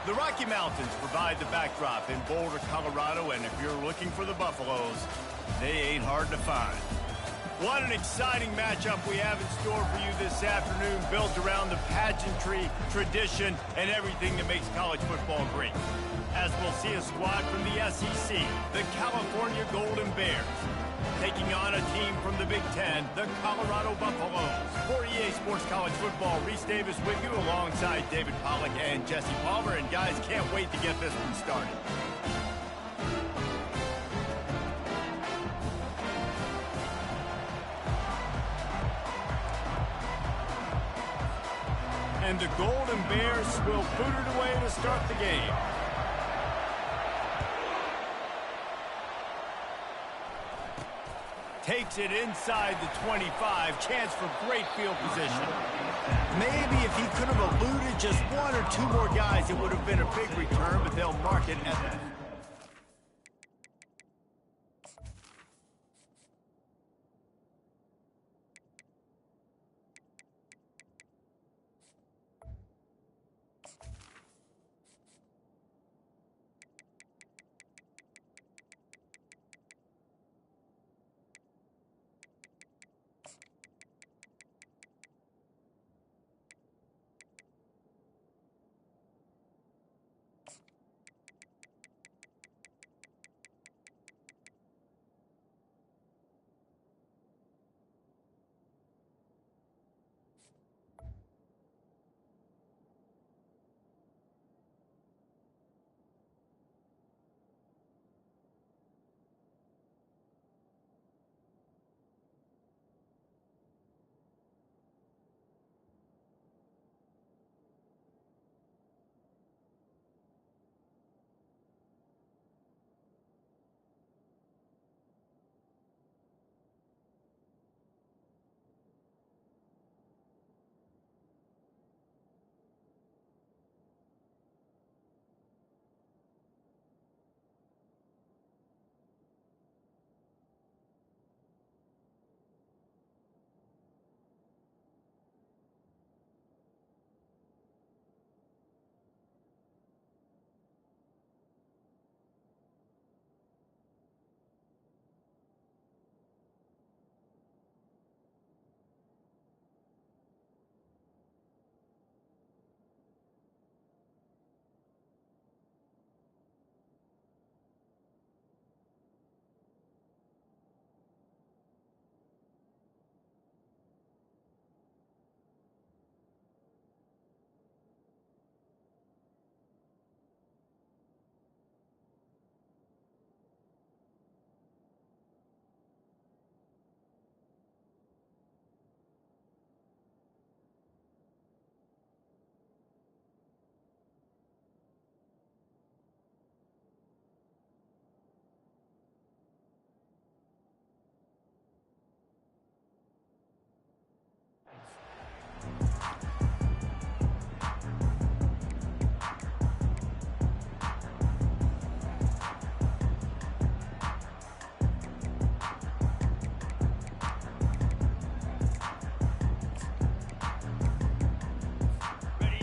The Rocky Mountains provide the backdrop in Boulder, Colorado, and if you're looking for the buffaloes, they ain't hard to find. What an exciting matchup we have in store for you this afternoon, built around the pageantry, tradition, and everything that makes college football great. As we'll see a squad from the SEC, the California Golden Bears, taking on a team from the Big Ten, the Colorado Buffaloes. For EA Sports College Football, Reese Davis with you alongside David Pollack and Jesse Palmer. And guys, can't wait to get this one started. And the Golden Bears will boot it away to start the game. Takes it inside the 25. Chance for great field position. Maybe if he could have eluded just one or two more guys, it would have been a big return, but they'll mark it at that.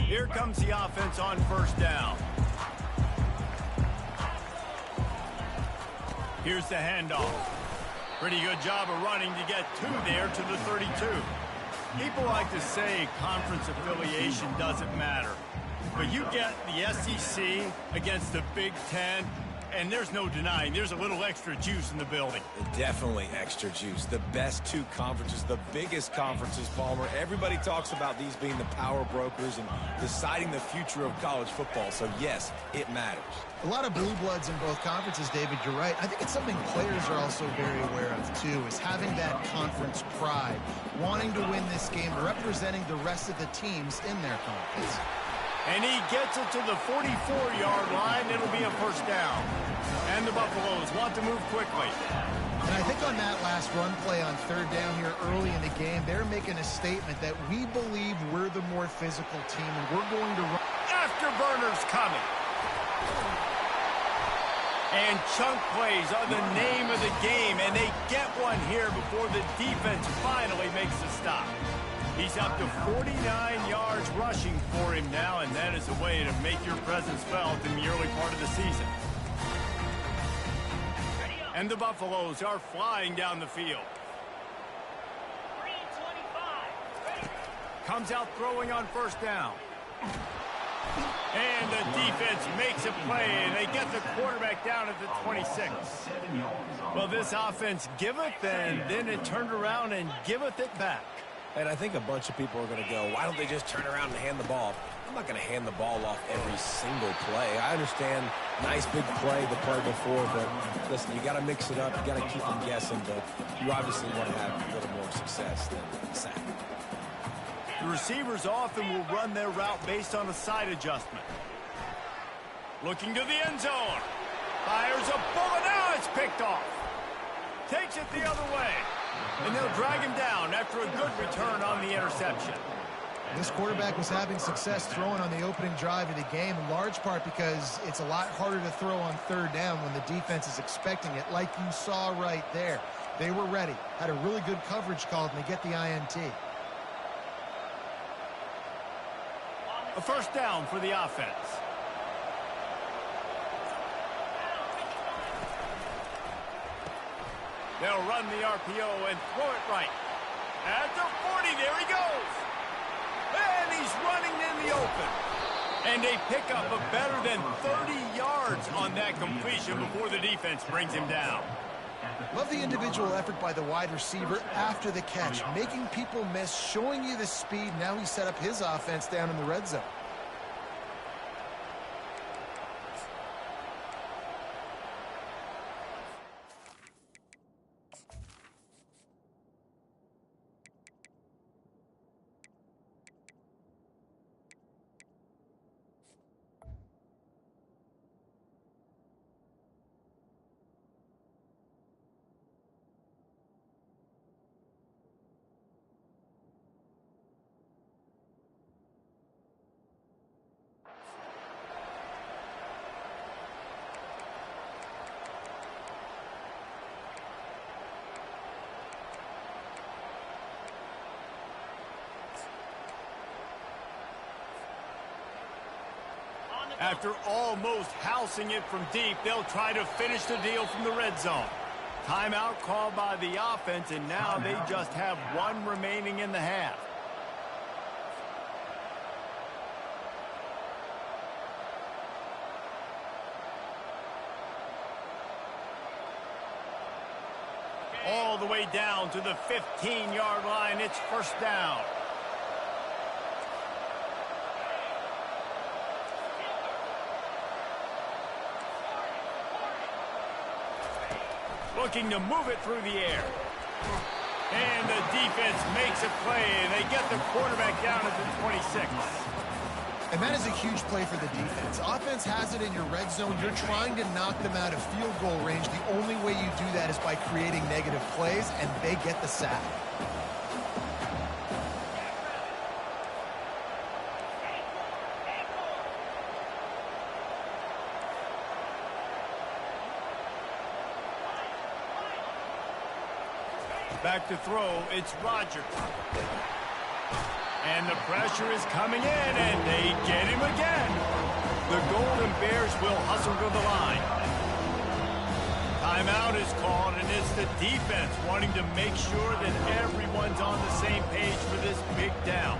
Here comes the offense on first down. Here's the handoff. Pretty good job of running to get two there to the 32. People like to say conference affiliation doesn't matter. But you get the SEC against the Big Ten, and there's no denying there's a little extra juice in the building. Definitely extra juice. The best two conferences, the biggest conferences, Palmer. Everybody talks about these being the power brokers and deciding the future of college football. So, yes, it matters. A lot of blue bloods in both conferences, David. You're right. I think it's something players are also very aware of, too, is having that conference pride, wanting to win this game, representing the rest of the teams in their conference. And he gets it to the 44-yard line. It'll be a first down. And the Buffaloes want to move quickly. And I think on that last run play on third down here early in the game, they're making a statement that we believe we're the more physical team, and we're going to run. Afterburners coming. And chunk plays are the name of the game, and they get one here before the defense finally makes the stop. He's up to 49 yards rushing for him now, and that is a way to make your presence felt in the early part of the season. And the Buffaloes are flying down the field. Comes out throwing on first down. And the defense makes a play, and they get the quarterback down at the 26. Well, this offense giveth, and then it turned around and giveth it back. And I think a bunch of people are going to go, why don't they just turn around and hand the ball? I'm not going to hand the ball off every single play. I understand nice big play the play before, but listen, you got to mix it up. You got to keep them guessing, but you obviously want to have a little more success than a sack. The receivers often will run their route based on a side adjustment. Looking to the end zone. Fires a bullet. Now it's picked off. Takes it the other way. And they'll drag him down after a good return on the interception. This quarterback was having success throwing on the opening drive of the game, in large part because it's a lot harder to throw on third down when the defense is expecting it, like you saw right there. They were ready, had a really good coverage call, and they get the INT. A first down for the offense. They'll run the RPO and throw it right. At the 40, there he goes. And he's running in the open. And they pick up a better than 30 yards on that completion before the defense brings him down. Love the individual effort by the wide receiver after the catch, making people miss, showing you the speed. Now he set up his offense down in the red zone. After almost housing it from deep, they'll try to finish the deal from the red zone. Timeout called by the offense, and now they just have one remaining in the half. All the way down to the 15-yard line. It's first down. Looking to move it through the air. And the defense makes a play, and they get the quarterback down at the 26. And that is a huge play for the defense. Offense has it in your red zone. You're trying to knock them out of field goal range. The only way you do that is by creating negative plays, and they get the sack. Back to throw, it's Rodgers. And the pressure is coming in, and they get him again. The Golden Bears will hustle to the line. Timeout is called, and it's the defense wanting to make sure that everyone's on the same page for this big down.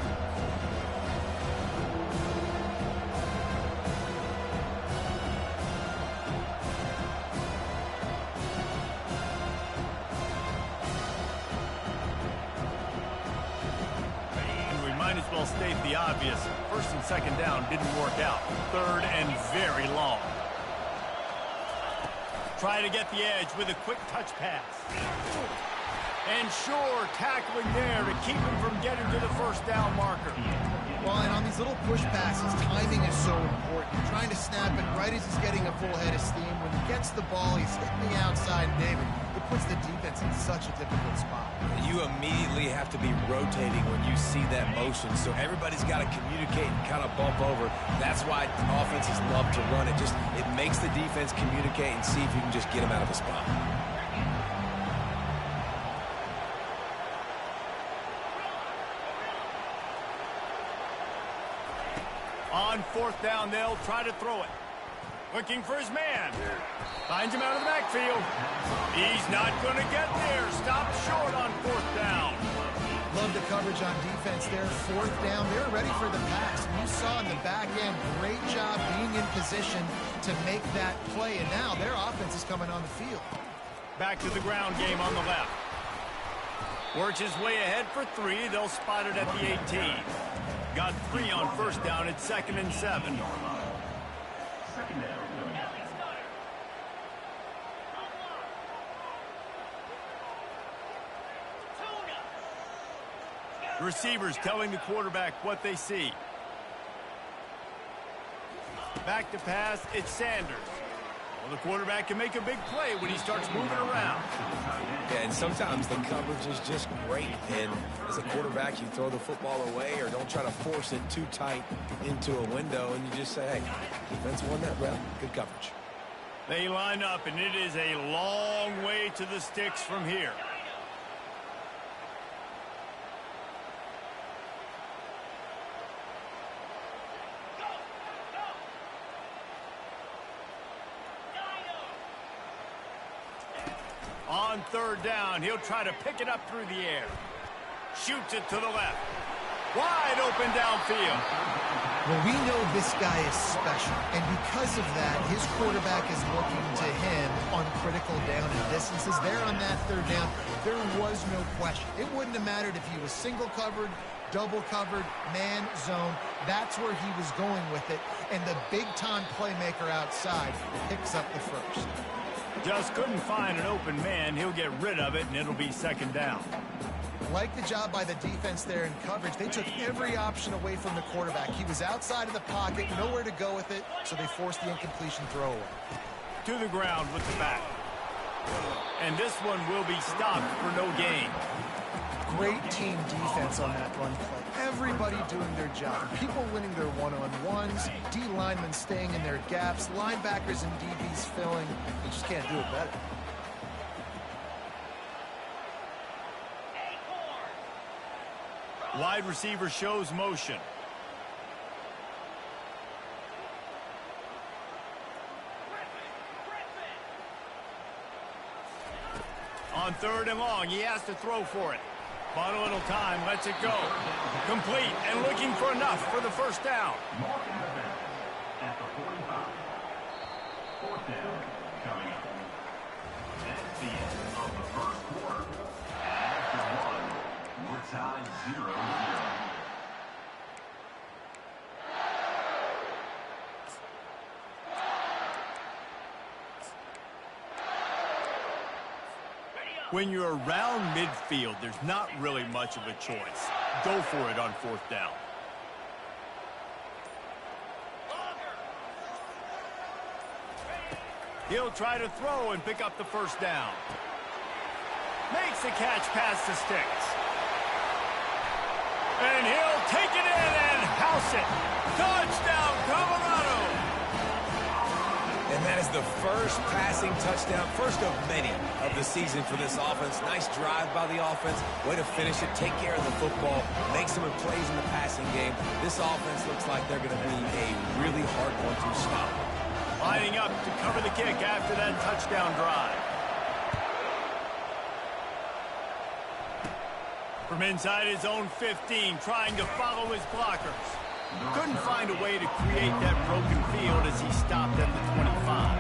State the obvious. First and second down didn't work out. Third and very long. Try to get the edge with a quick touch pass. And Shore tackling there to keep him from getting to the first down marker. Well, and on these little push passes, timing is so important. You're trying to snap it right as he's getting a full head of steam. When he gets the ball, he's hitting the outside, David. It puts the defense in such a difficult spot. You immediately have to be rotating when you see that motion, so everybody's got to communicate and kind of bump over. That's why offenses love to run it. It makes the defense communicate and see if you can just get them out of the spot. On fourth down, they'll try to throw it. Looking for his man. Finds him out of the backfield. He's not going to get there. Stopped short on fourth down. Love the coverage on defense there. Fourth down. They're ready for the pass. And you saw in the back end, great job being in position to make that play. And now their offense is coming on the field. Back to the ground game on the left. Works his way ahead for 3. They'll spot it at the 18. Got 3 on first down at 2nd and 7. Receivers telling the quarterback what they see. Back to pass, it's Sanders. Well, the quarterback can make a big play when he starts moving around. Yeah, and sometimes the coverage is just great. And as a quarterback, you throw the football away or don't try to force it too tight into a window, and you just say, hey, defense won that round. Good coverage. They line up, and it is a long way to the sticks from here. On third down, he'll try to pick it up through the air. Shoots it to the left. Wide open downfield. Well, we know this guy is special, and because of that, his quarterback is looking to him on critical down and distances. There on that third down, there was no question. It wouldn't have mattered if he was single covered, double covered, man, zone. That's where he was going with it, and the big-time playmaker outside picks up the first. Just couldn't find an open man. He'll get rid of it, and it'll be 2nd down. Like the job by the defense there in coverage. They took every option away from the quarterback. He was outside of the pocket, nowhere to go with it, so they forced the incompletion throw away. To the ground with the back. And this one will be stopped for no gain. Great team defense on that run play. Everybody doing their job. People winning their one-on-ones, D linemen staying in their gaps, linebackers and DBs filling. They just can't do it better. Wide receiver shows motion. On third and long, he has to throw for it. But a little time, lets it go. Complete and looking for enough for the first down. At the 45. Fourth down coming up. That's the end of the first quarter. After 1, we're tied 0-0. When you're around midfield, there's not really much of a choice. Go for it on fourth down. He'll try to throw and pick up the first down. Makes the catch past the sticks. And he'll take it in and house it. Touchdown, Colorado! And that is the first passing touchdown, first of many of the season for this offense. Nice drive by the offense. Way to finish it, take care of the football, make some plays in the passing game. This offense looks like they're going to be a really hard one to stop. Lining up to cover the kick after that touchdown drive. From inside his own 15, trying to follow his blockers. Couldn't find a way to create that broken field as he stopped at the 25.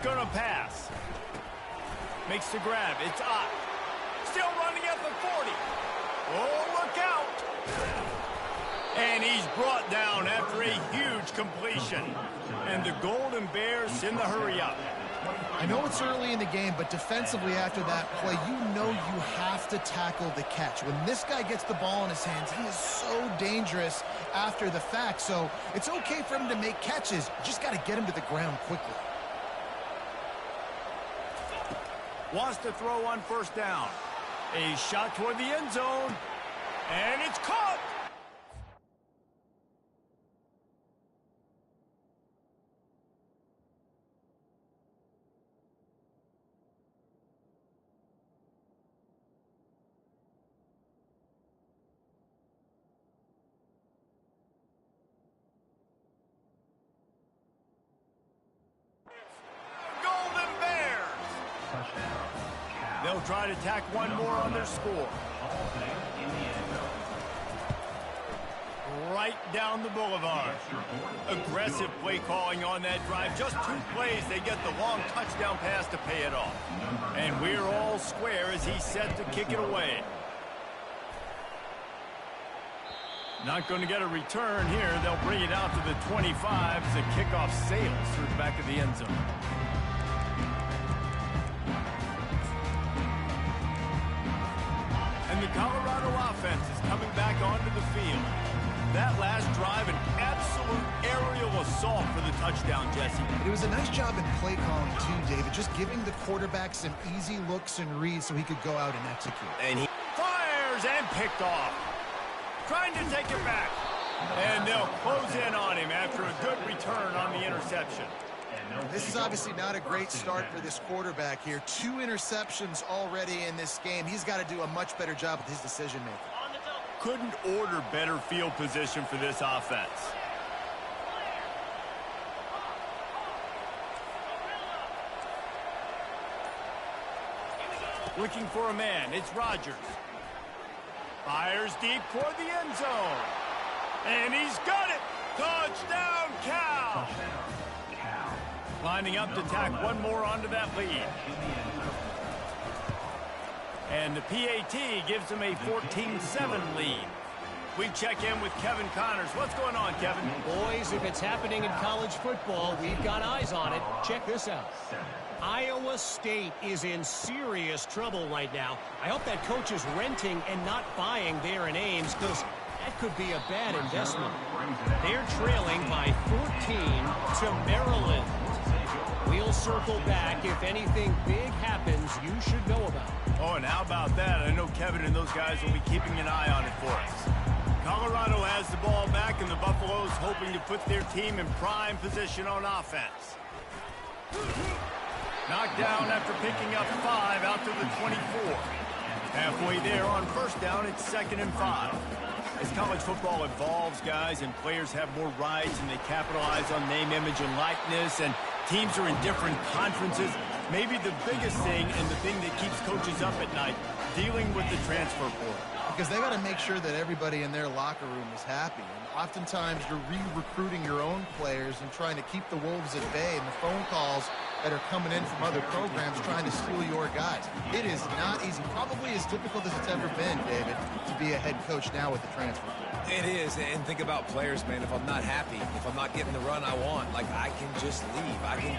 Gonna pass. Makes the grab. It's up. Still running at the 40. Oh, look out. And he's brought down after a huge completion. And the Golden Bears in the hurry up. I know it's early in the game, but defensively after that play, you know you have to tackle the catch. When this guy gets the ball in his hands, he is so dangerous after the fact. So it's okay for him to make catches. You just got to get him to the ground quickly. Wants to throw on first down. A shot toward the end zone. And it's caught. They'll try to tack one more on their score. Right down the boulevard. Aggressive play calling on that drive. Just 2 plays, they get the long touchdown pass to pay it off. And we're all square as he's set to kick it away. Not going to get a return here. They'll bring it out to the 25 as the kickoff sails through the back of the end zone. And the Colorado offense is coming back onto the field. That last drive, an absolute aerial assault for the touchdown, Jesse. It was a nice job in play calling, too, David. Just giving the quarterback some easy looks and reads so he could go out and execute. And he fires and picked off. Trying to take it back. And they'll close in on him after a good return on the interception. This is obviously not a great start for this quarterback here. 2 interceptions already in this game. He's got to do a much better job with his decision-making. Couldn't order better field position for this offense. Looking for a man. It's Rodgers. Fires deep toward the end zone. And he's got it. Touchdown, Cal. Lining up to tack one more onto that lead. And the PAT gives them a 14-7 lead. We check in with Kevin Connors. What's going on, Kevin? Boys, if it's happening in college football, we've got eyes on it. Check this out. Iowa State is in serious trouble right now. I hope that coach is renting and not buying there in Ames, because that could be a bad investment. They're trailing by 14 to Maryland. We'll circle back. If anything big happens, you should know about it. Oh, and how about that? I know Kevin and those guys will be keeping an eye on it for us. Colorado has the ball back, and the Buffaloes hoping to put their team in prime position on offense. Knocked down after picking up 5 out to the 24. Halfway there on first down, it's 2nd and 5. As college football evolves, guys, and players have more rights and they capitalize on name, image, and likeness, and teams are in different conferences, maybe the biggest thing and the thing that keeps coaches up at night, dealing with the transfer portal. Because they got to make sure that everybody in their locker room is happy. And oftentimes you're re-recruiting your own players and trying to keep the wolves at bay, and the phone calls that are coming in from other programs trying to steal your guys. It is not easy. Probably as difficult as it's ever been, David, to be a head coach now with the transfer portal. It is, and think about players, man. If I'm not happy, if I'm not getting the run I want, like, I can just leave. I can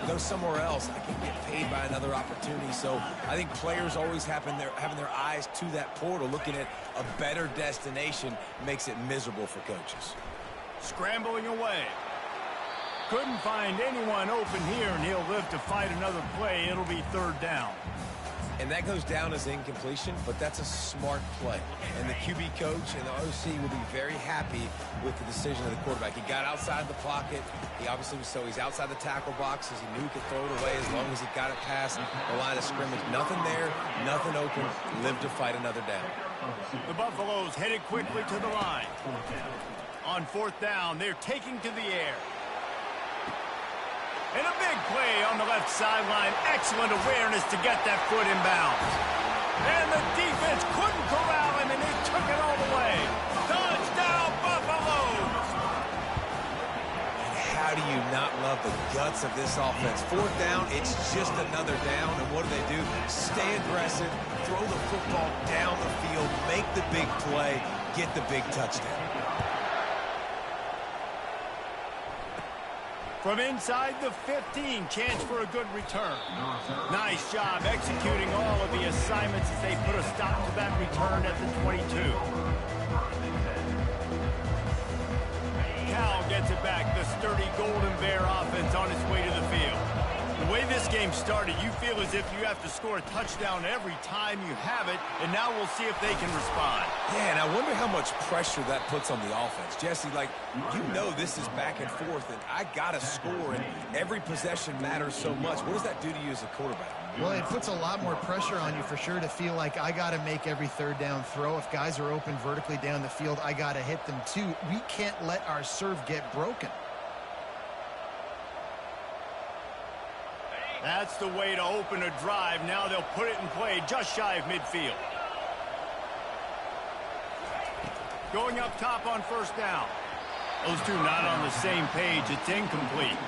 go somewhere else. I can get paid by another opportunity. So I think players always having their eyes to that portal, looking at a better destination, makes it miserable for coaches. Scrambling away. Couldn't find anyone open here, and he'll live to fight another play. It'll be 3rd down. And that goes down as incompletion, but that's a smart play. And the QB coach and the OC will be very happy with the decision of the quarterback. He got outside the pocket. He obviously was he's outside the tackle boxes. He knew he could throw it away as long as he got it past the line of scrimmage. Nothing there, nothing open. Live to fight another down. The Buffaloes headed quickly to the line. On 4th down, they're taking to the air. And a big play on the left sideline. Excellent awareness to get that foot in bounds. And the defense couldn't corral him, and they took it all the way. Touchdown, Buffaloes! How do you not love the guts of this offense? 4th down, it's just another down. And what do? Stay aggressive, throw the football down the field, make the big play, get the big touchdown. From inside the 15, chance for a good return. Nice job executing all of the assignments as they put a stop to that return at the 22. Cal gets it back. The sturdy Golden Bear offense on its way to the field. The way this game started, you feel as if you have to score a touchdown every time you have it, and now we'll see if they can respond. Yeah, and I wonder how much pressure that puts on the offense. Jesse, this is back and forth, and I got to score, and every possession matters so much. What does that do to you as a quarterback? Well, it puts a lot more pressure on you for sure to feel like I got to make every 3rd down throw. If guys are open vertically down the field, I got to hit them too. We can't let our serve get broken. That's the way to open a drive. Now they'll put it in play just shy of midfield. Going up top on first down. Those two not on the same page. It's incomplete.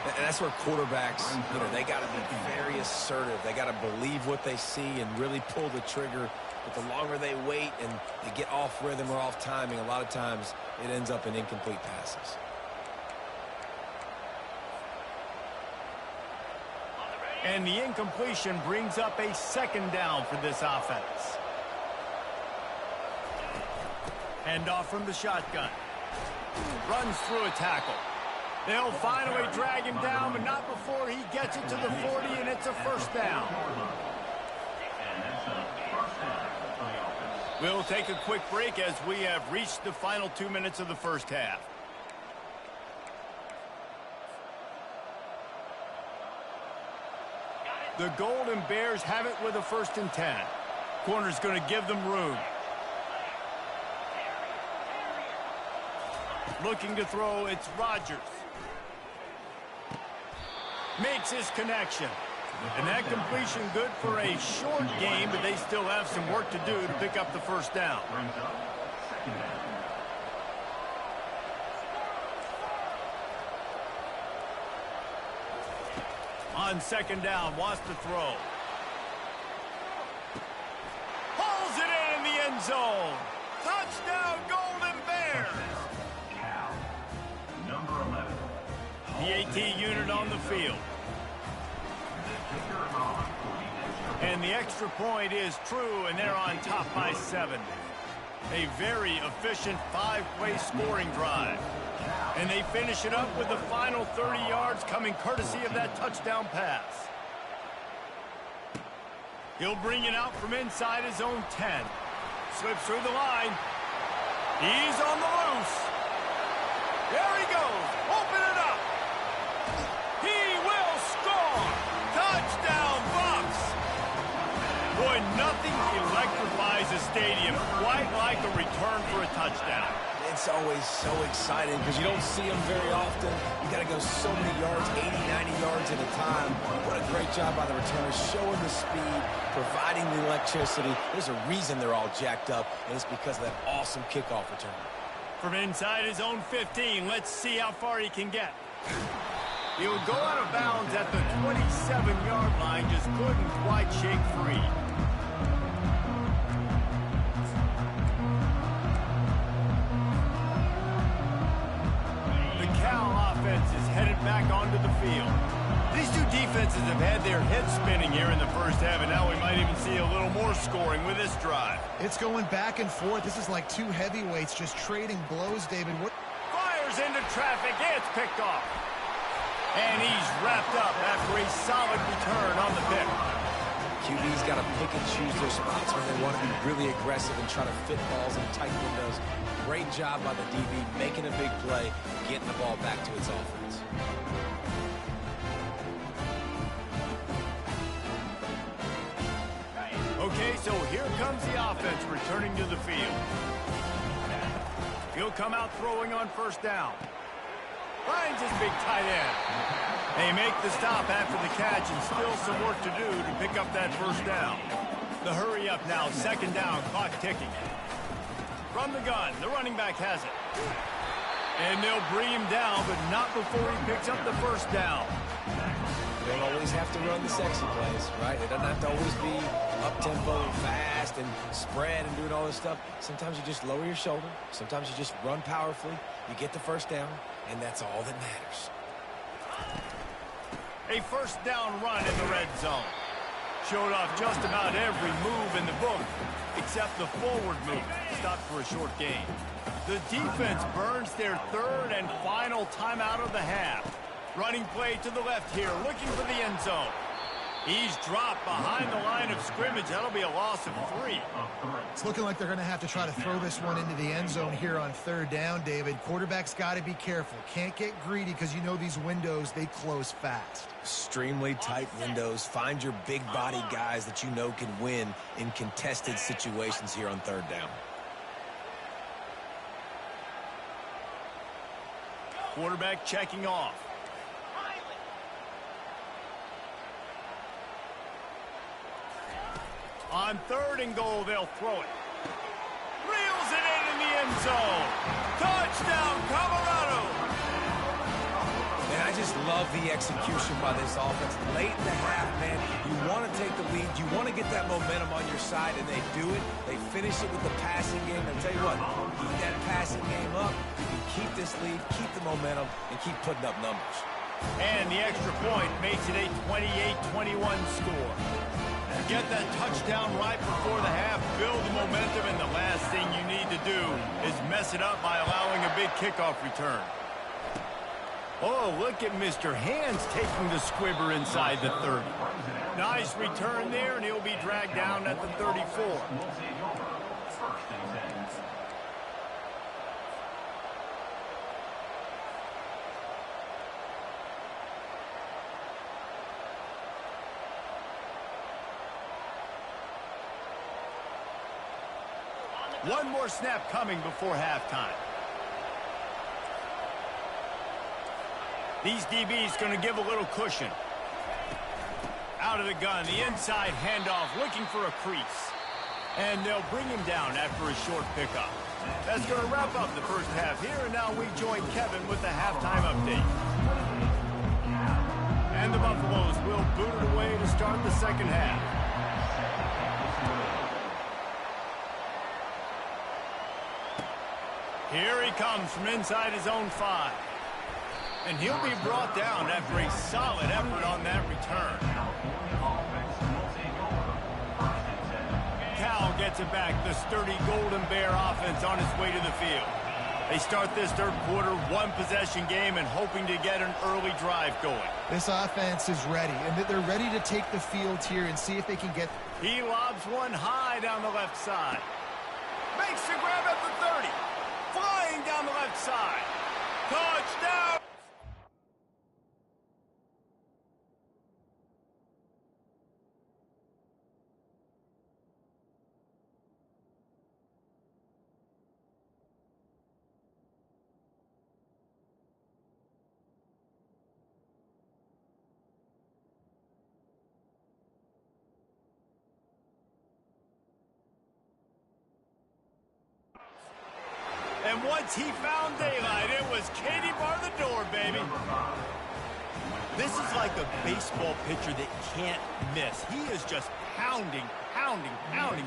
And that's where quarterbacks, they got to be very assertive. They got to believe what they see and really pull the trigger. But the longer they wait and they get off rhythm or off timing, a lot of times it ends up in incomplete passes. And the incompletion brings up a second down for this offense. Hand off from the shotgun. Runs through a tackle. They'll finally drag him down, but not before he gets it to the 40, and it's a first down. We'll take a quick break as we have reached the final 2 minutes of the first half. The Golden Bears have it with a 1st and 10. Corner's going to give them room. Looking to throw, it's Rodgers. Makes his connection. And that completion good for a short game, but they still have some work to do to pick up the first down. On second down, wants to throw. Pulls it in the end zone. Touchdown, Golden Bears. The AT unit on the field. And the extra point is true, and they're on top by 7. A very efficient 5-play scoring drive. And they finish it up with the final 30 yards coming courtesy of that touchdown pass. He'll bring it out from inside his own 10. Slips through the line. He's on the loose. There he goes. Open it up. He will score. Touchdown, Bucs. Boy, nothing electrifies a stadium quite like a return for a touchdown. It's always so exciting because you don't see them very often. You got to go so many yards, 80, 90 yards at a time. What a great job by the returners, showing the speed, providing the electricity. There's a reason they're all jacked up, and it's because of that awesome kickoff return. From inside his own 15, let's see how far he can get. He'll go out of bounds at the 27-yard line, just couldn't quite shake free. The Cal offense is headed back onto the field. These two defenses have had their heads spinning here in the first half, and now we might even see a little more scoring with this drive. It's going back and forth. This is like two heavyweights just trading blows, David. Fires into traffic. It's picked off. And he's wrapped up after a solid return on the pick. QB's got to pick and choose their spots when they want to be really aggressive and try to fit balls in tight windows. Great job by the DB, making a big play, getting the ball back to its offense. Okay, so here comes the offense returning to the field. He'll come out throwing on first down. Finds his big tight end. They make the stop after the catch, and still some work to do to pick up that first down. The hurry up now, second down, clock ticking. From the gun, the running back has it. And they'll bring him down, but not before he picks up the first down. You don't always have to run the sexy plays, right? It doesn't have to always be up-tempo and fast and spread and doing all this stuff. Sometimes you just lower your shoulder. Sometimes you just run powerfully. You get the first down, and that's all that matters. A first down run in the red zone. Showed off just about every move in the book, except the forward move. Stopped for a short gain. The defense burns their third and final timeout of the half. Running play to the left here, looking for the end zone. He's dropped behind the line of scrimmage. That'll be a loss of 3. It's looking like they're going to have to try to throw this one into the end zone here on third down, David. Quarterback's got to be careful. Can't get greedy because you know these windows, they close fast. Extremely tight windows. Find your big body guys that you know can win in contested situations here on third down. Quarterback checking off. On 3rd and goal, they'll throw it. Reels it in the end zone. Touchdown, Colorado. And I just love the execution by this offense. Late in the half, man, you want to take the lead. You want to get that momentum on your side, and they do it. They finish it with the passing game. And I'll tell you what, keep that passing game up. You can keep this lead, keep the momentum, and keep putting up numbers. And the extra point makes it a 28-21 score. Get that touchdown right before the half, build the momentum, and the last thing you need to do is mess it up by allowing a big kickoff return. Oh, look at Mr. Hands taking the squibber inside the 30. Nice return there, and he'll be dragged down at the 34. One more snap coming before halftime. These DBs going to give a little cushion. Out of the gun, the inside handoff, looking for a crease. And they'll bring him down after a short pickup. That's going to wrap up the first half here, and now we join Kevin with the halftime update. And the Buffaloes will boot it away to start the second half. Here he comes from inside his own 5. And he'll be brought down after a solid effort on that return. Cal gets it back. The sturdy Golden Bear offense on its way to the field. They start this third quarter, one-possession game, and hoping to get an early drive going. This offense is ready, and they're ready to take the field here and see if they can get... He lobs one high down the left side. Makes the grab at the 30. Flying down the left side. Touchdown! And once he found daylight, it was Katie bar the door, baby. This is like a baseball pitcher that can't miss. He is just pounding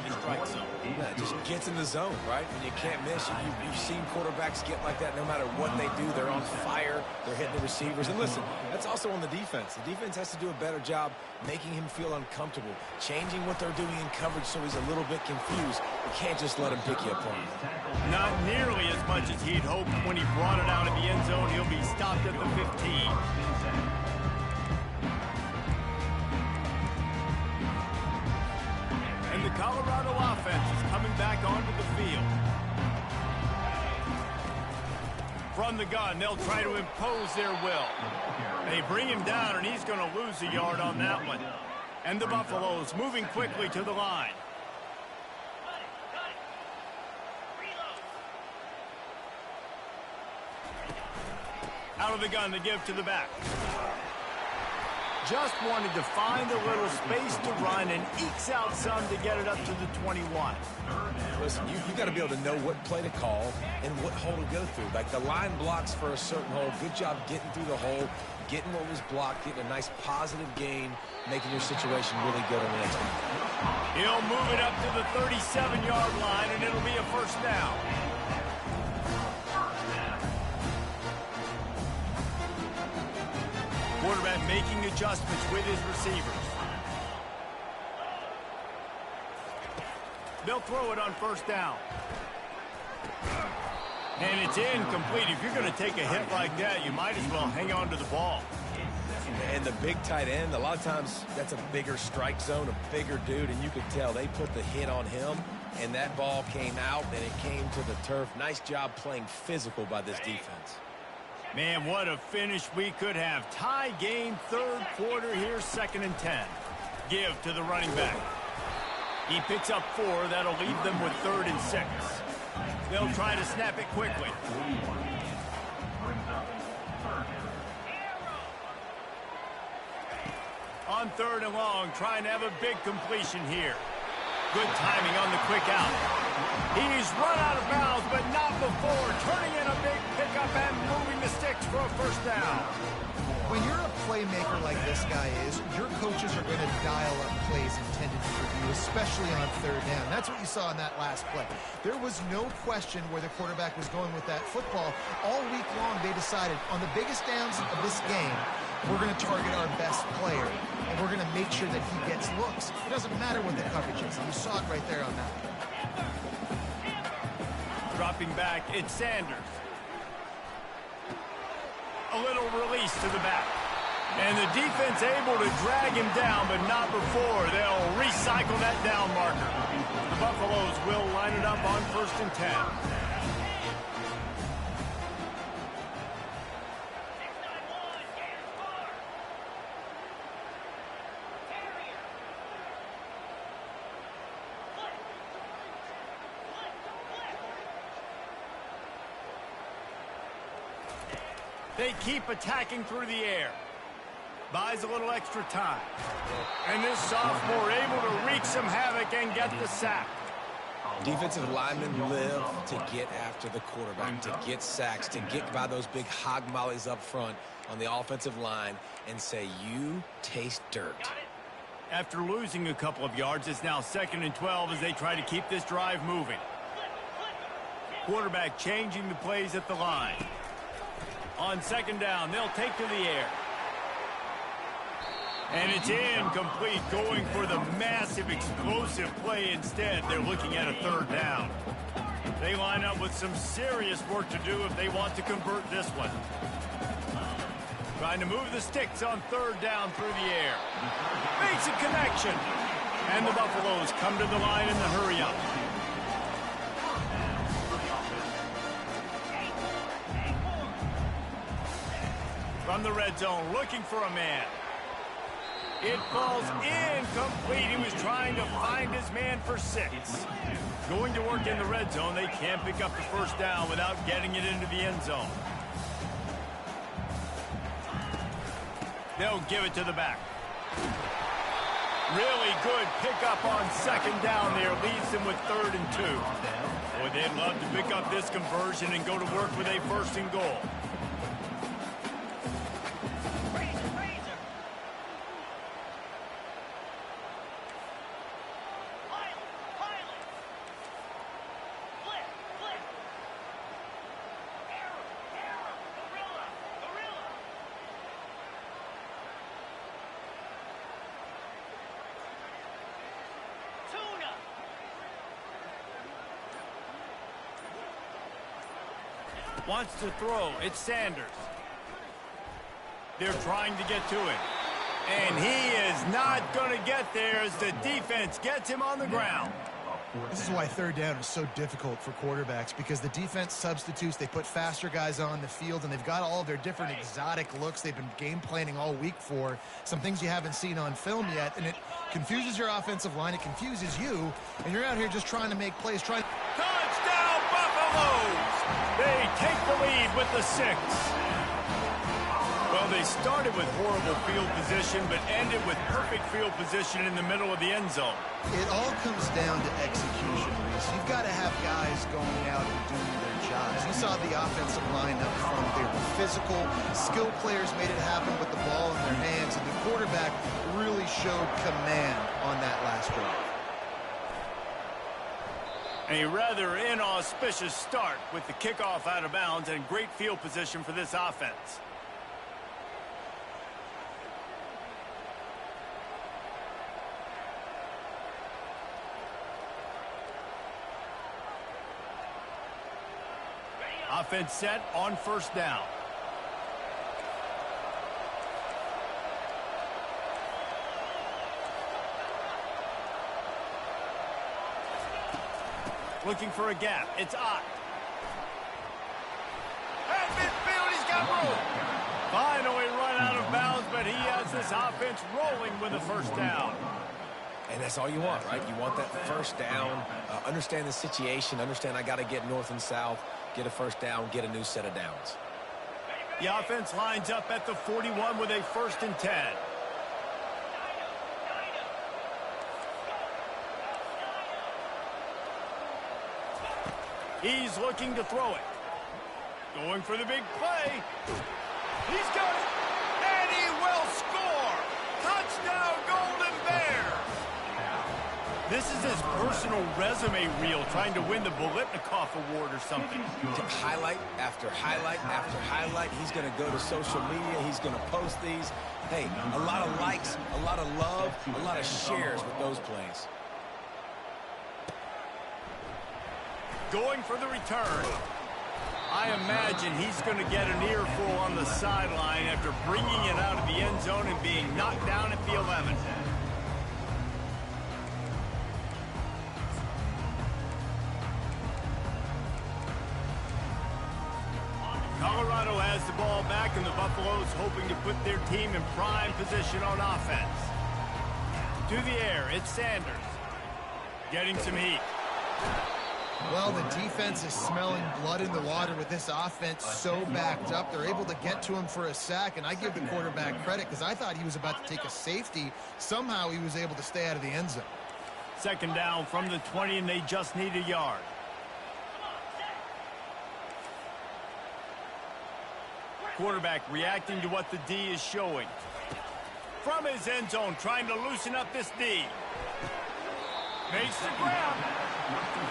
the strike zone. Yeah, just gets in the zone, right? When you can't miss, you've seen quarterbacks get like that no matter what they do. They're on fire. They're hitting the receivers. And listen, that's also on the defense. The defense has to do a better job making him feel uncomfortable, changing what they're doing in coverage so he's a little bit confused. You can't just let him pick you apart. Not nearly as much as he'd hoped. When he brought it out of the end zone, he'll be stopped at the 15. And the Colorado offense is coming back onto the field. From the gun, they'll try to impose their will. They bring him down, and he's going to lose a yard on that one. And the Buffaloes moving quickly to the line. Out of the gun, the give to the back. Just wanted to find a little space to run and ekes out some to get it up to the 21. Listen, you got to be able to know what play to call and what hole to go through. Like the line blocks for a certain hole. Good job getting through the hole, getting what was blocked, getting a nice positive gain, making your situation really good on the next one. He'll move it up to the 37-yard line, and it'll be a first down. Quarterback making adjustments with his receivers. They'll throw it on first down. And it's incomplete. If you're going to take a hit like that, you might as well hang on to the ball. And the big tight end, a lot of times that's a bigger strike zone, a bigger dude, and you could tell they put the hit on him, and that ball came out, and it came to the turf. Nice job playing physical by this defense. Man, what a finish we could have. Tie game, third quarter here, 2nd and 10. Give to the running back. He picks up 4. That'll leave them with 3rd and 6. They'll try to snap it quickly. On 3rd and long, trying to have a big completion here. Good timing on the quick out. He's run out of bounds, but not before turning in a big pickup and moving the sticks for a first down. When you're a playmaker like this guy is, your coaches are going to dial up plays intended for you, especially on third down. That's what you saw in that last play. There was no question where the quarterback was going with that football. All week long, they decided on the biggest downs of this game, we're going to target our best player, and we're going to make sure that he gets looks. It doesn't matter what the coverage is. You saw it right there on that. Dropping back, it's Sanders. A little release to the back. And the defense able to drag him down, but not before. They'll recycle that down marker. The Buffaloes will line it up on 1st and 10. They keep attacking through the air. Buys a little extra time. And this sophomore able to wreak some havoc and get the sack. Defensive linemen live to get after the quarterback, to get sacks, to get by those big hog mollies up front on the offensive line and say, you taste dirt. After losing a couple of yards, it's now 2nd and 12 as they try to keep this drive moving. Quarterback changing the plays at the line. On 2nd down, they'll take to the air. And it's incomplete, going for the massive explosive play instead. They're looking at a 3rd down. They line up with some serious work to do if they want to convert this one. Trying to move the sticks on 3rd down through the air. Makes a connection. And the Buffaloes come to the line in the hurry-up. From the red zone, looking for a man. It falls incomplete. He was trying to find his man for 6. Going to work in the red zone. They can't pick up the 1st down without getting it into the end zone. They'll give it to the back. Really good pickup on 2nd down there. Leads them with 3rd and 2. Boy, they'd love to pick up this conversion and go to work with a 1st and goal. Wants to throw. It's Sanders. They're trying to get to it. And he is not going to get there as the defense gets him on the ground. This is why 3rd down is so difficult for quarterbacks, because the defense substitutes. They put faster guys on the field, and they've got all their different exotic looks they've been game planning all week for, some things you haven't seen on film yet, and it confuses your offensive line. It confuses you, and you're out here just trying to make plays. Touchdown, Buffaloes! They take the lead with the 6. Well, they started with horrible field position, but ended with perfect field position in the middle of the end zone. It all comes down to execution, Reese. You've got to have guys going out and doing their jobs. You saw the offensive line up front. They were physical. Skilled players made it happen with the ball in their hands, and the quarterback really showed command on that last drive. A rather inauspicious start with the kickoff out of bounds and great field position for this offense. Offense set on 1st down. Looking for a gap. It's Ott. At midfield, he's got room. Finally run out of bounds, but he has this offense rolling with a 1st down. And that's all you want, right? You want that 1st down, understand the situation, understand I got to get north and south, get a 1st down, get a new set of downs. The offense lines up at the 41 with a 1st and 10. He's looking to throw it. Going for the big play. He's got it. And he will score. Touchdown, Golden Bears. This is his personal resume reel, trying to win the Biletnikoff Award or something. Highlight after highlight after highlight. He's going to go to social media. He's going to post these. Hey, a lot of likes, a lot of love, a lot of shares with those plays. Going for the return. I imagine he's going to get an earful on the sideline after bringing it out of the end zone and being knocked down at the 11. Colorado has the ball back, and the Buffaloes hoping to put their team in prime position on offense. To the air, it's Sanders. Getting some heat. Well, the defense is smelling blood in the water with this offense so backed up. They're able to get to him for a sack, and I give the quarterback credit because I thought he was about to take a safety. Somehow he was able to stay out of the end zone. Second down from the 20, and they just need a yard. Quarterback reacting to what the D is showing. From his end zone, trying to loosen up this D. Makes the grab.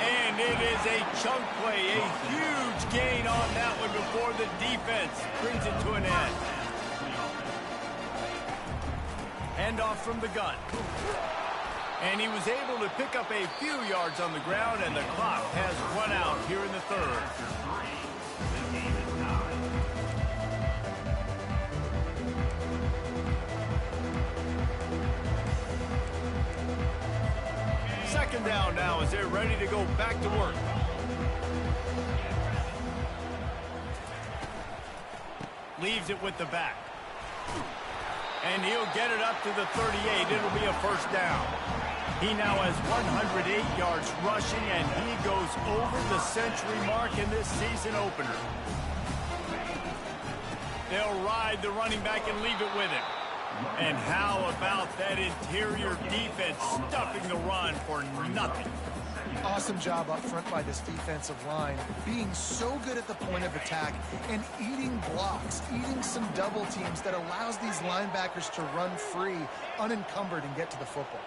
And it is a chunk play, a huge gain on that one before the defense brings it to an end. Handoff from the gun. And he was able to pick up a few yards on the ground, and the clock has run out here in the third. Second down now as they're ready to go back to work. Leaves it with the back. And he'll get it up to the 38. It'll be a first down. He now has 108 yards rushing, and he goes over the century mark in this season opener. They'll ride the running back and leave it with him. And how about that interior defense stuffing the run for nothing? Awesome job up front by this defensive line, being so good at the point of attack and eating blocks, eating some double teams that allows these linebackers to run free, unencumbered, and get to the football.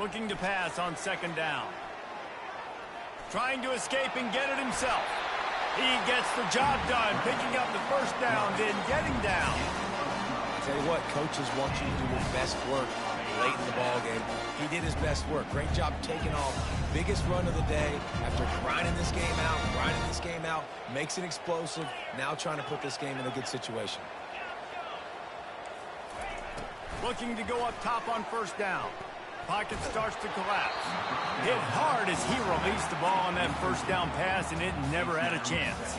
Looking to pass on second down. Trying to escape and get it himself. He gets the job done, picking up the first down, then getting down. Tell you what, coaches want you to do your best work late in the ball game. He did his best work. Great job taking off. Biggest run of the day after grinding this game out, makes it explosive. Now trying to put this game in a good situation. Looking to go up top on first down. Pocket starts to collapse. Hit hard as he released the ball on that first down pass, and it never had a chance.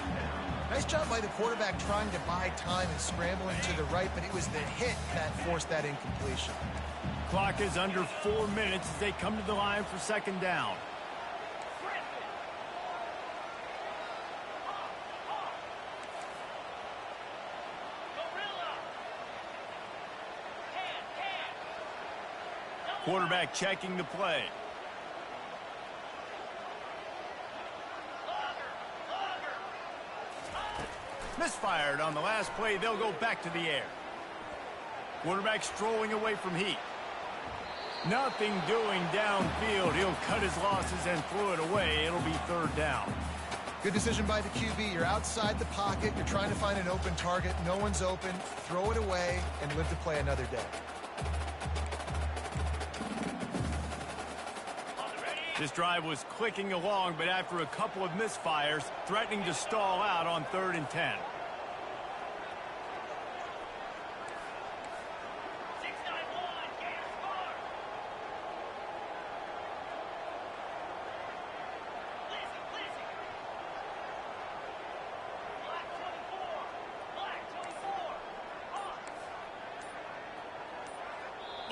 Nice job by the quarterback trying to buy time and scrambling to the right, but it was the hit that forced that incompletion. Clock is under 4 minutes as they come to the line for second down. Quarterback checking the play. Misfired on the last play. They'll go back to the air. Quarterback strolling away from heat. Nothing doing downfield. He'll cut his losses and throw it away. It'll be third down. Good decision by the QB. You're outside the pocket. You're trying to find an open target. No one's open. Throw it away and live to play another day. This drive was clicking along, but after a couple of misfires, threatening to stall out on 3rd and 10.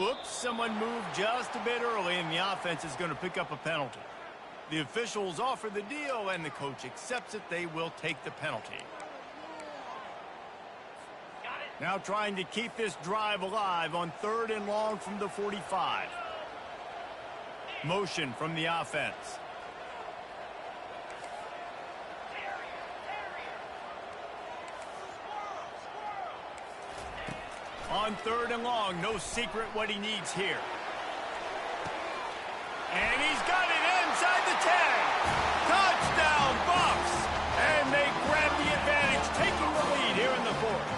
Oops, someone moved just a bit early, and the offense is going to pick up a penalty. The officials offer the deal, and the coach accepts it. They will take the penalty. Now trying to keep this drive alive on 3rd and long from the 45. Motion from the offense. On 3rd and long, no secret what he needs here. And he's got it inside the 10. Touchdown, Bucs! And they grab the advantage, taking the lead here in the 4th.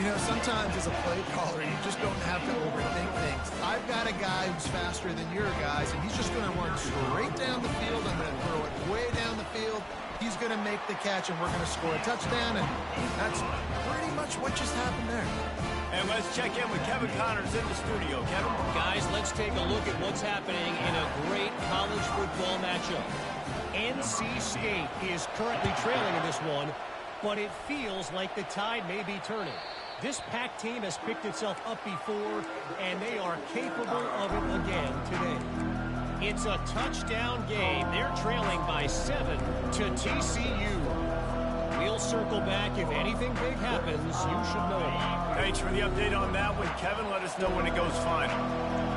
You know, sometimes as a play caller, you just don't have to overthink things. I've got a guy who's faster than your guys, and he's just going to run straight down the field. I'm going to throw it way down the field. He's going to make the catch, and we're going to score a touchdown, and that's pretty much what just happened there. And let's check in with Kevin Connors in the studio. Kevin? Guys, let's take a look at what's happening in a great college football matchup. NC State is currently trailing in this one, but it feels like the tide may be turning. This Pac team has picked itself up before, and they are capable of it again today. It's a touchdown game. They're trailing by 7 to TCU. We'll circle back. If anything big happens, you should know. Thanks for the update on that one, Kevin. Let us know when it goes final.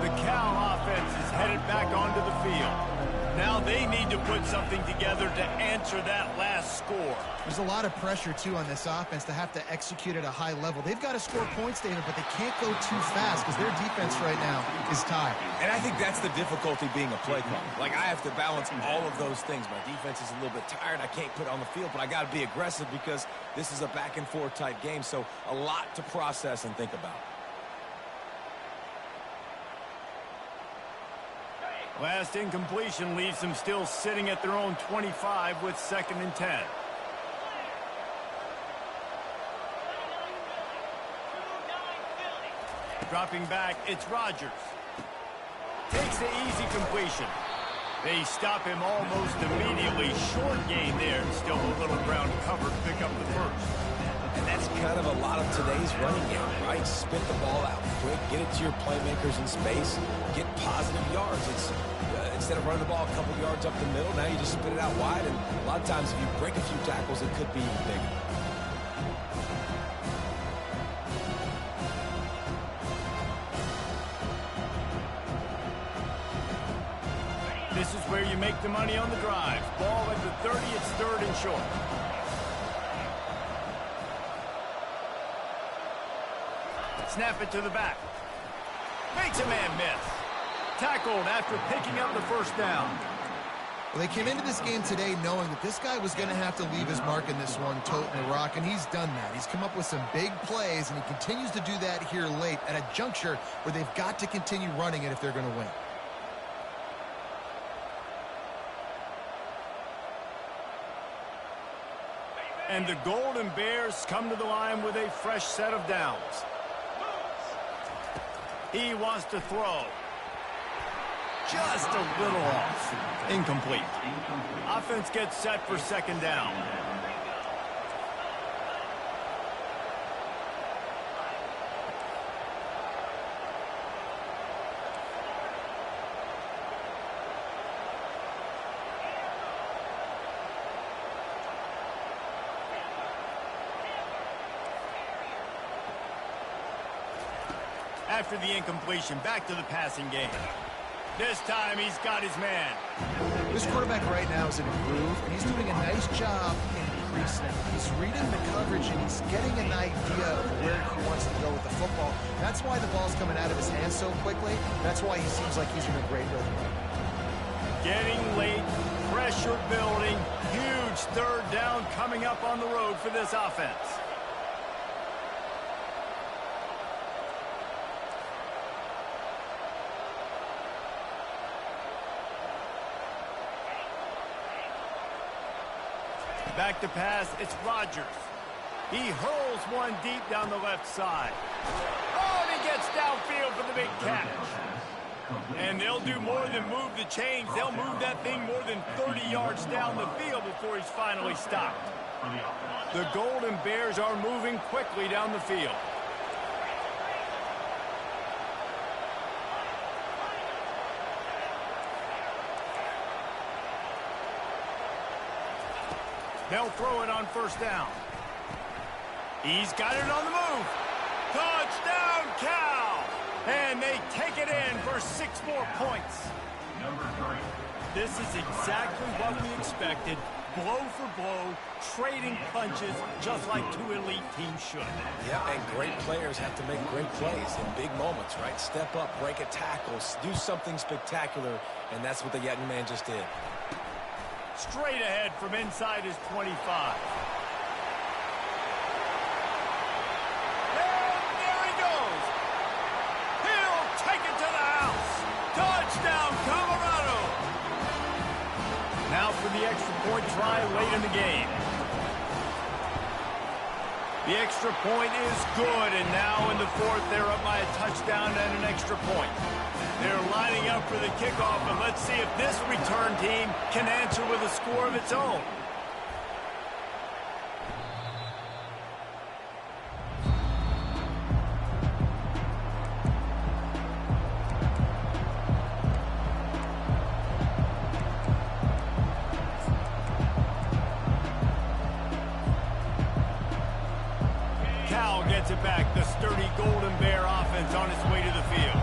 The Cal offense is headed back onto the field. Now they need to put something together to answer that last score. There's a lot of pressure, too, on this offense to have to execute at a high level. They've got to score points, David, but they can't go too fast because their defense right now is tired. And I think that's the difficulty being a play caller. Like, I have to balance all of those things. My defense is a little bit tired. I can't put it on the field, but I got to be aggressive because this is a back-and-forth type game, so a lot to process and think about. Last incompletion leaves them still sitting at their own 25 with 2nd and 10. Dropping back, it's Rodgers. Takes the easy completion. They stop him almost immediately. Short gain there. Still a little ground covered. Pick up the first. And that's kind of a lot of today's running game, right? Spit the ball out quick, get it to your playmakers in space, get positive yards. It's instead of running the ball a couple yards up the middle, now you just spit it out wide. And a lot of times if you break a few tackles, it could be even bigger. This is where you make the money on the drive. Ball at the 30, it's 3rd and short. Snap it to the back. Makes a man miss. Tackled after picking up the first down. Well, they came into this game today knowing that this guy was going to have to leave his mark in this one, toting the rock, and he's done that. He's come up with some big plays, and he continues to do that here late at a juncture where they've got to continue running it if they're going to win. And the Golden Bears come to the line with a fresh set of downs. He wants to throw. Just a little off. Incomplete. Offense gets set for 2nd down. After the incompletion, back to the passing game. This time he's got his man. This quarterback right now is in a groove, and he's doing a nice job in crease now. He's reading the coverage, and he's getting an idea of where he wants to go with the football. That's why the ball's coming out of his hands so quickly. That's why he seems like he's in a great rhythm. Getting late, pressure building, huge 3rd down coming up on the road for this offense. Back to pass, it's Rodgers. He hurls one deep down the left side. Oh, and he gets downfield for the big catch. And they'll do more than move the chains. They'll move that thing more than 30 yards down the field before he's finally stopped. The Golden Bears are moving quickly down the field. They'll throw it on 1st down. He's got it on the move. Touchdown, Cal! And they take it in for 6 more points. Number 3. This is exactly what we expected. blow for blow, trading punches, just like two elite teams should. Yeah, and great players have to make great plays in big moments, right? Step up, break a tackle, do something spectacular, and that's what the young man just did. Straight ahead from inside his 25. And there he goes. He'll take it to the house. Touchdown, Colorado. Now for the extra point try late in the game. The extra point is good, and now in the fourth, they're up by a touchdown and an extra point. They're lining up for the kickoff, and let's see if this return team can answer with a score of its own. Cal gets it back. The sturdy Golden Bear offense on its way to the field.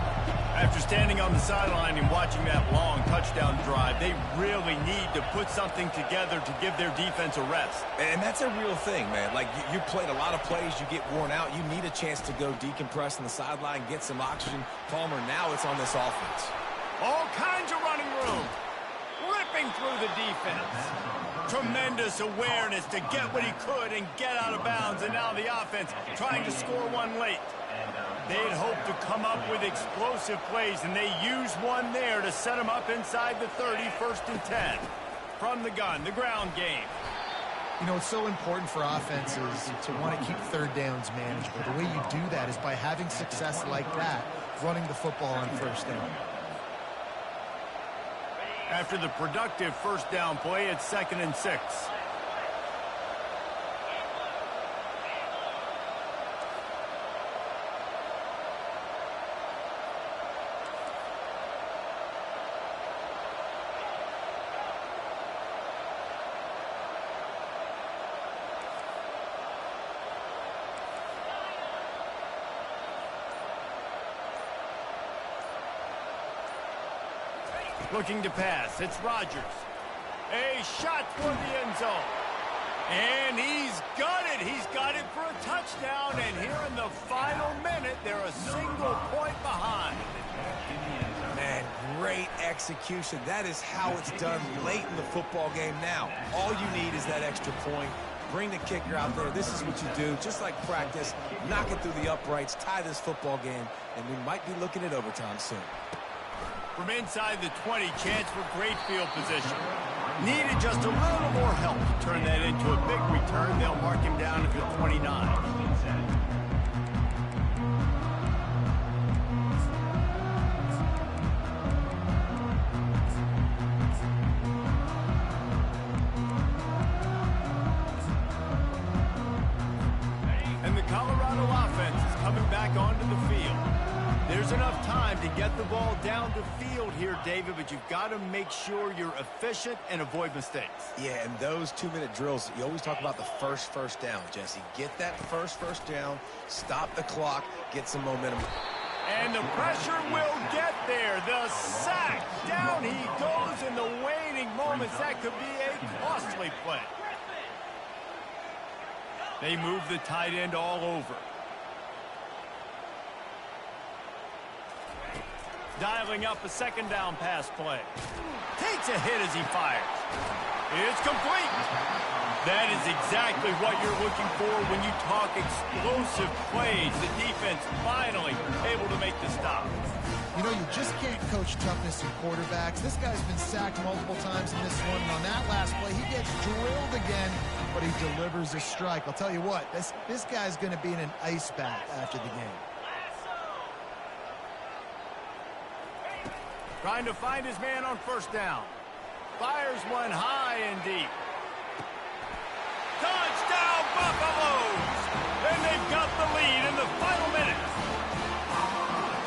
After standing on the sideline and watching that long touchdown drive, they really need to put something together to give their defense a rest. And that's a real thing, man. Like, you played a lot of plays, you get worn out, you need a chance to go decompress on the sideline, get some oxygen. Palmer, now it's on this offense. All kinds of running room. Ripping through the defense. Tremendous awareness to get what he could and get out of bounds, and now the offense trying to score one late. They'd hoped to come up with explosive plays, and they used one there to set them up inside the 30, 1st and 10. From the gun, the ground game. You know, it's so important for offenses to want to keep third downs manageable. The way you do that is by having success like that, running the football on first down. After the productive first down play, it's 2nd and 6. Looking to pass. It's Rodgers. A shot toward the end zone. And he's got it. He's got it for a touchdown. And here in the final minute, they're a single point behind. Man, great execution. That is how it's done late in the football game now. All you need is that extra point. Bring the kicker out there. This is what you do. Just like practice, knock it through the uprights, tie this football game, and we might be looking at overtime soon. From inside the 20, chance for great field position. Needed just a little more help to turn that into a big return. They'll mark him down at the 29. And the Colorado offense is coming back onto the field. There's enough time to get the ball down to field here, David, but you've got to make sure you're efficient and avoid mistakes. Yeah, and those 2-minute drills, you always talk about the first down, Jesse. Get that first down, stop the clock, get some momentum. And the pressure will get there. The sack. Down he goes in the waning moments. That could be a costly play. They move the tight end all over. Dialing up a 2nd down pass play. Takes a hit as he fires. It's complete. That is exactly what you're looking for when you talk explosive plays. The defense finally able to make the stop. You know, you just can't coach toughness in quarterbacks. This guy's been sacked multiple times in this one, and on that last play, he gets drilled again, but he delivers a strike. I'll tell you what, this guy's going to be in an ice bath after the game. Trying to find his man on 1st down. Fires one high and deep. Touchdown, Buffaloes! And they've got the lead in the final minutes.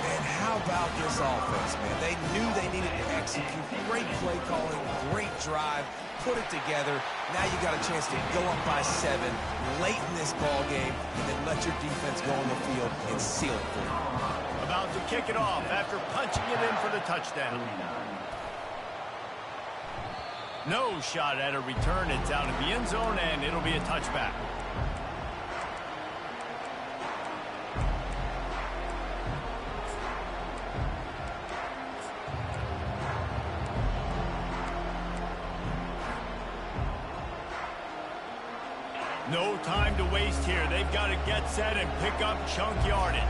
And how about this offense, man? They knew they needed to execute. Great play calling, great drive, put it together. Now you got a chance to go up by 7 late in this ball game and then let your defense go on the field and seal it for you. About to kick it off after punching it in for the touchdown. No shot at a return. It's out of the end zone, and it'll be a touchback. No time to waste here. They've got to get set and pick up chunk yardage.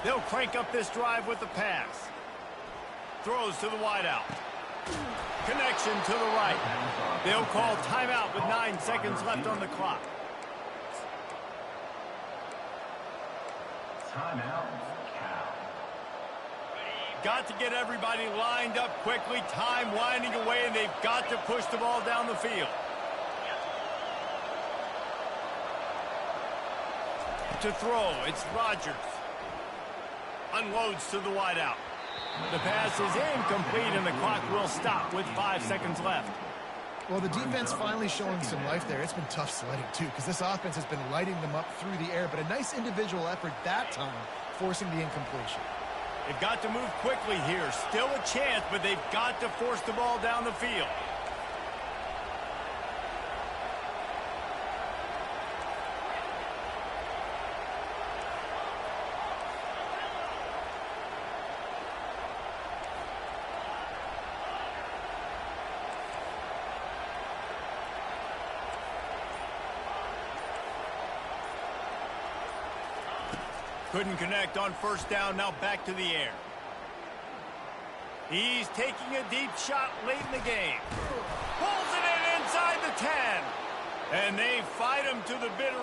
They'll crank up this drive with the pass. Throws to the wideout. Connection to the right. They'll call timeout with 9 seconds left on the clock. Timeout. Got to get everybody lined up quickly. Time winding away, and they've got to push the ball down the field. To throw, it's Rodgers. Unloads to the wideout. The pass is incomplete, and the clock will stop with 5 seconds left. Well, the defense finally showing some life there. It's been tough sledding, too, because this offense has been lighting them up through the air, but a nice individual effort that time, forcing the incompletion. They've got to move quickly here. Still a chance, but they've got to force the ball down the field. Couldn't connect on first down. Now back to the air. He's taking a deep shot late in the game. Pulls it in inside the 10. And they fight him to the bitter